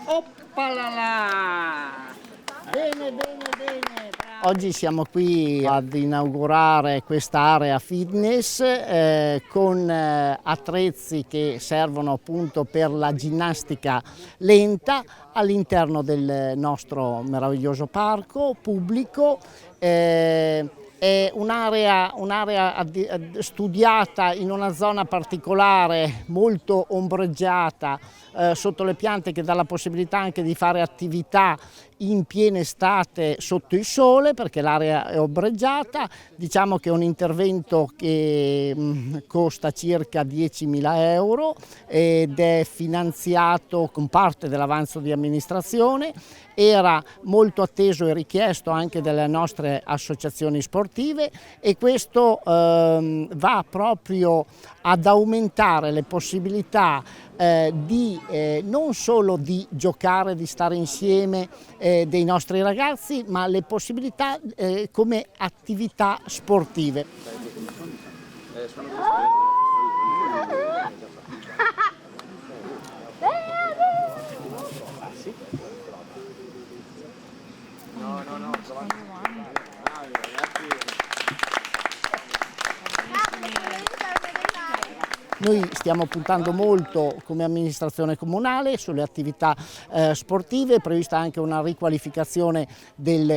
Oppalala! Bene, bene, bene. Bravo. Oggi siamo qui ad inaugurare quest'area fitness con attrezzi che servono appunto per la ginnastica lenta all'interno del nostro meraviglioso parco pubblico. È un'area studiata in una zona particolare, molto ombreggiata, sotto le piante, che dà la possibilità anche di fare attività in piena estate sotto il sole, perché l'area è ombreggiata. Diciamo che è un intervento che costa circa 10.000 euro ed è finanziato con parte dell'avanzo di amministrazione. Era molto atteso e richiesto anche dalle nostre associazioni sportive, e questo va proprio ad aumentare le possibilità non solo di giocare, di stare insieme dei nostri ragazzi, ma le possibilità come attività sportive. Noi stiamo puntando molto come amministrazione comunale sulle attività sportive, è prevista anche una riqualificazione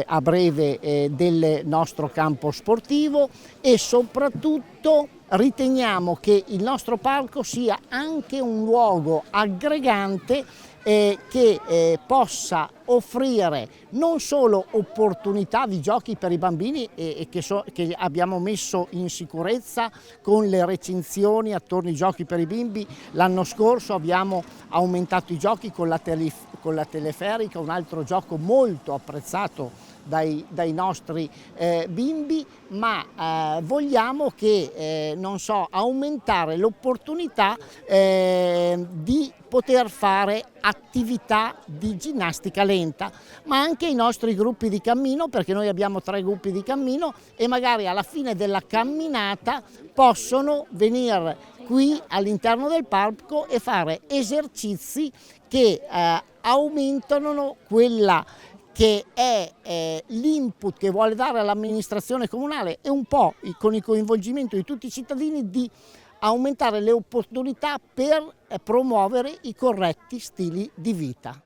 a breve del nostro campo sportivo, e soprattutto riteniamo che il nostro parco sia anche un luogo aggregante che possa offrire non solo opportunità di giochi per i bambini che abbiamo messo in sicurezza con le recinzioni attorno ai giochi per i bimbi. L'anno scorso abbiamo aumentato i giochi con la teleferica, un altro gioco molto apprezzato dai nostri bimbi, ma vogliamo che aumentare l'opportunità di poter fare attività di ginnastica lenta, ma anche i nostri gruppi di cammino, perché noi abbiamo 3 gruppi di cammino, e magari alla fine della camminata possono venire qui all'interno del parco e fare esercizi che aumentano quella che è l'input che vuole dare all'amministrazione comunale, e un po' con il coinvolgimento di tutti i cittadini, di aumentare le opportunità per promuovere i corretti stili di vita.